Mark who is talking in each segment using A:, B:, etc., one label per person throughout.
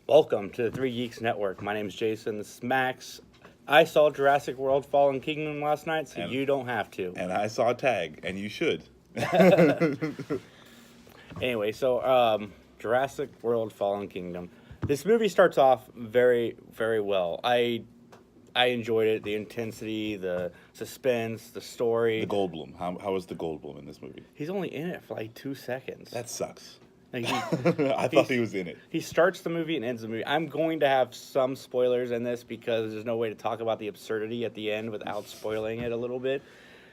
A: Welcome to the Three Geeks Network. My name's Jason. This is Max. I saw Jurassic World Fallen Kingdom last night, so
B: And-
A: you don't have to.
B: And I saw a tag, and you should.
A: Anyway, so Jurassic World Fallen Kingdom. This movie starts off very, very well. I enjoyed it. The intensity, the suspense, the story.
B: The Goldblum. How was the Goldblum in this movie?
A: He's only in it for like 2 seconds.
B: That sucks.
A: Like,
B: I thought he was in it.
A: He starts the movie and ends the movie. I'm going to have some spoilers in this because there's no way to talk about the absurdity at the end without spoiling it a little bit.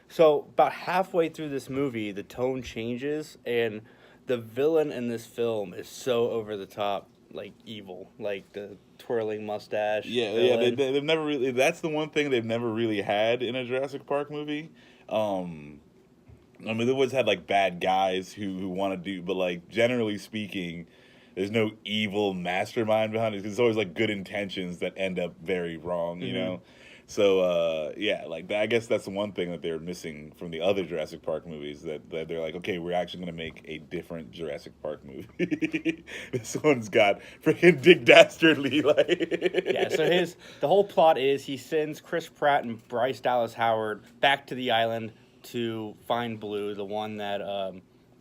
A: So about halfway through this movie, the tone changes, and the villain in this film is so over the top, like evil, like the twirling mustache.
B: Yeah. They've never really. That's the one thing they've never really had in a Jurassic Park movie. I mean, they always had like bad guys who want to do, but like generally speaking, there's no evil mastermind behind it. It's always like good intentions that end up very wrong, you know. So yeah, like I guess that's the one thing that they're missing from the other Jurassic Park movies. That they're like, okay, we're actually going to make a different Jurassic Park movie. This one's got freaking Dick Dastardly, like
A: Yeah, so the whole plot is he sends Chris Pratt and Bryce Dallas Howard back to the island to find Blue, the one that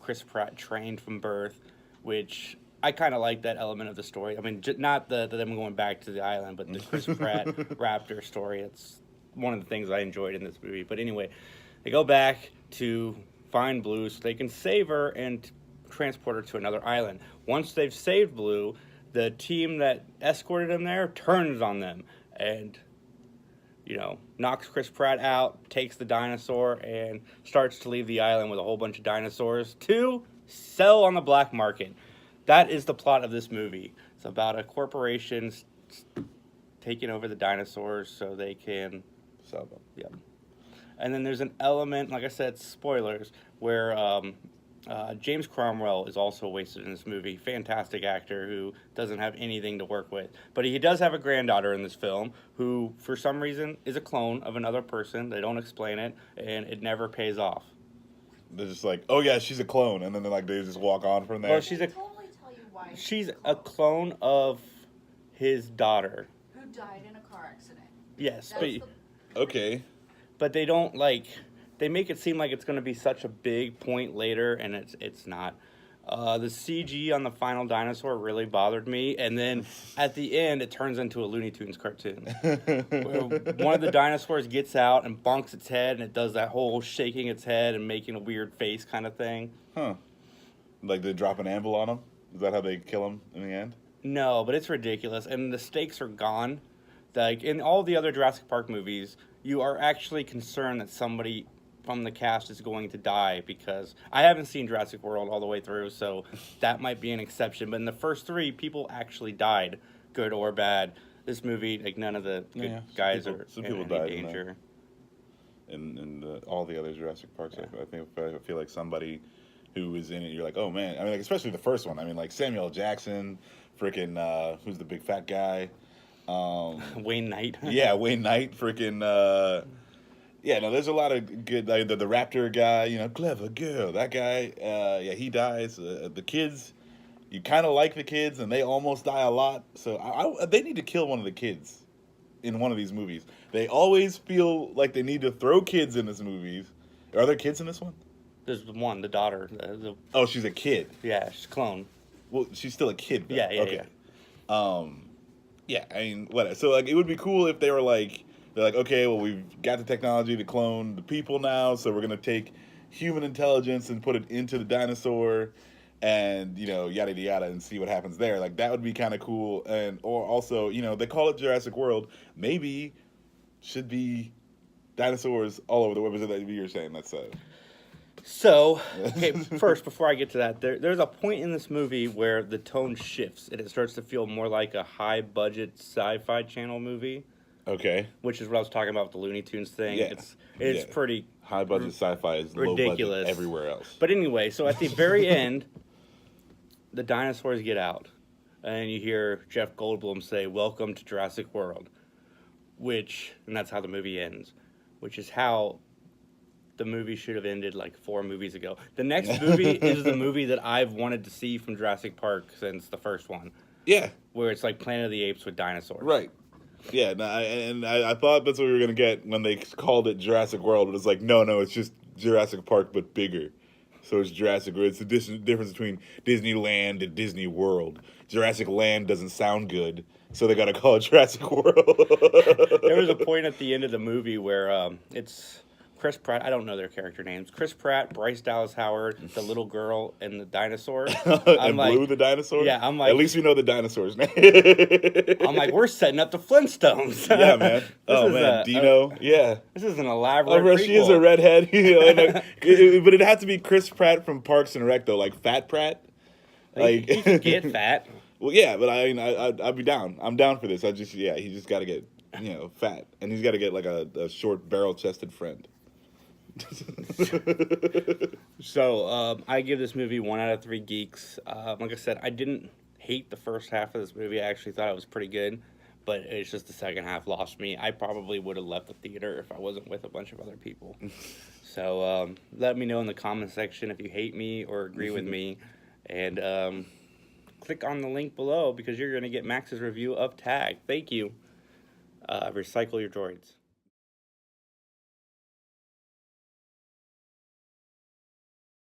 A: Chris Pratt trained from birth, which I kind of like that element of the story. I mean, not them going back to the island, but the Chris Pratt raptor story. It's one of the things I enjoyed in this movie. But anyway, they go back to find Blue so they can save her and transport her to another island. Once they've saved Blue, the team that escorted him there turns on them and knocks Chris Pratt out, takes the dinosaur, and starts to leave the island with a whole bunch of dinosaurs to sell on the black market. That is the plot of this movie. It's about a corporation taking over the dinosaurs so they can
B: sell them.
A: Yep. And then there's an element, like I said, spoilers, where James Cromwell is also wasted in this movie. Fantastic actor who doesn't have anything to work with. But he does have a granddaughter in this film who, for some reason, is a clone of another person. They don't explain it, and it never pays off.
B: They're just like, oh yeah, she's a clone, and then they just walk on from there.
A: Well,
C: Totally tell you why
A: she's a clone of his daughter.
C: who died in a car accident.
A: Yes,
C: That's
B: Okay.
A: but they don't they make it seem like it's going to be such a big point later, and it's not. The CG on the final dinosaur really bothered me, and then at the end it turns into a Looney Tunes cartoon. One of the dinosaurs gets out and bonks its head, and it does that whole shaking its head and making a weird face kind of thing.
B: Huh. Like they drop an anvil on him? Is that how they kill him in the end?
A: No, but it's ridiculous, and the stakes are gone. Like in all the other Jurassic Park movies, you are actually concerned that somebody from the cast is going to die, because I haven't seen Jurassic World all the way through, so that might be an exception. But in the first three, people actually died, good or bad. This movie, like none of the good guys are
B: some
A: in
B: people
A: any
B: died
A: danger.
B: In all the other Jurassic Parks, yeah. I feel like somebody who is in it, you're like, oh man. I mean, like especially the first one. I mean, like Samuel Jackson, freaking who's the big fat guy?
A: Wayne Knight.
B: Yeah, Wayne Knight, freaking. Yeah, no, there's a lot of good. Like, the raptor guy, clever girl. That guy, yeah, he dies. The kids, you kind of like the kids, and they almost die a lot. So they need to kill one of the kids in one of these movies. They always feel like they need to throw kids in this movies. Are there kids in this one?
A: There's one, the daughter.
B: Oh, she's a kid.
A: Yeah, she's a clone.
B: Well, she's still a kid, though.
A: Yeah.
B: Okay. Yeah, I mean, whatever. So, like, it would be cool if they were like, they're like, okay, well, we've got the technology to clone the people now, so we're going to take human intelligence and put it into the dinosaur and, yada, yada, yada, and see what happens there. Like, that would be kind of cool. Or also, they call it Jurassic World. Maybe should be dinosaurs all over the world. Was it that you were saying? That's
A: So, okay, first, before I get to that, there's a point in this movie where the tone shifts, and it starts to feel more like a high-budget sci-fi channel movie.
B: Okay.
A: Which is what I was talking about with the Looney Tunes thing.
B: Yeah.
A: It's pretty
B: high budget sci-fi is
A: ridiculous.
B: Low budget everywhere else.
A: But anyway, so at the very end, the dinosaurs get out, and you hear Jeff Goldblum say, "Welcome to Jurassic World," and that's how the movie ends, which is how the movie should have ended like 4 movies ago. The next movie is the movie that I've wanted to see from Jurassic Park since the first one.
B: Yeah,
A: where it's like Planet of the Apes with dinosaurs.
B: right. Yeah, no, I thought that's what we were gonna get when they called it Jurassic World, but it's like no, it's just Jurassic Park but bigger. So it's Jurassic World. It's the difference between Disneyland and Disney World. Jurassic Land doesn't sound good, so they gotta call it Jurassic World.
A: There was a point at the end of the movie where it's Chris Pratt. I don't know their character names. Chris Pratt, Bryce Dallas Howard, the little girl, and the dinosaur.
B: And Blue the dinosaur.
A: Yeah, I'm like,
B: at least we know the dinosaur's name.
A: I'm like, we're setting up the Flintstones.
B: Yeah, man. Oh man, Dino. Yeah.
A: This is an elaborate.
B: Oh, she is a redhead. But it had to be Chris Pratt from Parks and Rec though, like Fat Pratt. Like
A: he can get fat.
B: Well, yeah, but I'd be down. I'm down for this. He just got to get fat, and he's got to get like a short barrel-chested friend.
A: So I give this movie 1 out of 3 geeks. Like I said, I didn't hate the first half of this movie. I actually thought it was pretty good, but it's just the second half lost me. I probably would have left the theater if I wasn't with a bunch of other people. So let me know in the comment section if you hate me or agree with me, and click on the link below because you're going to get Max's review of Tag. Thank you. Recycle your droids.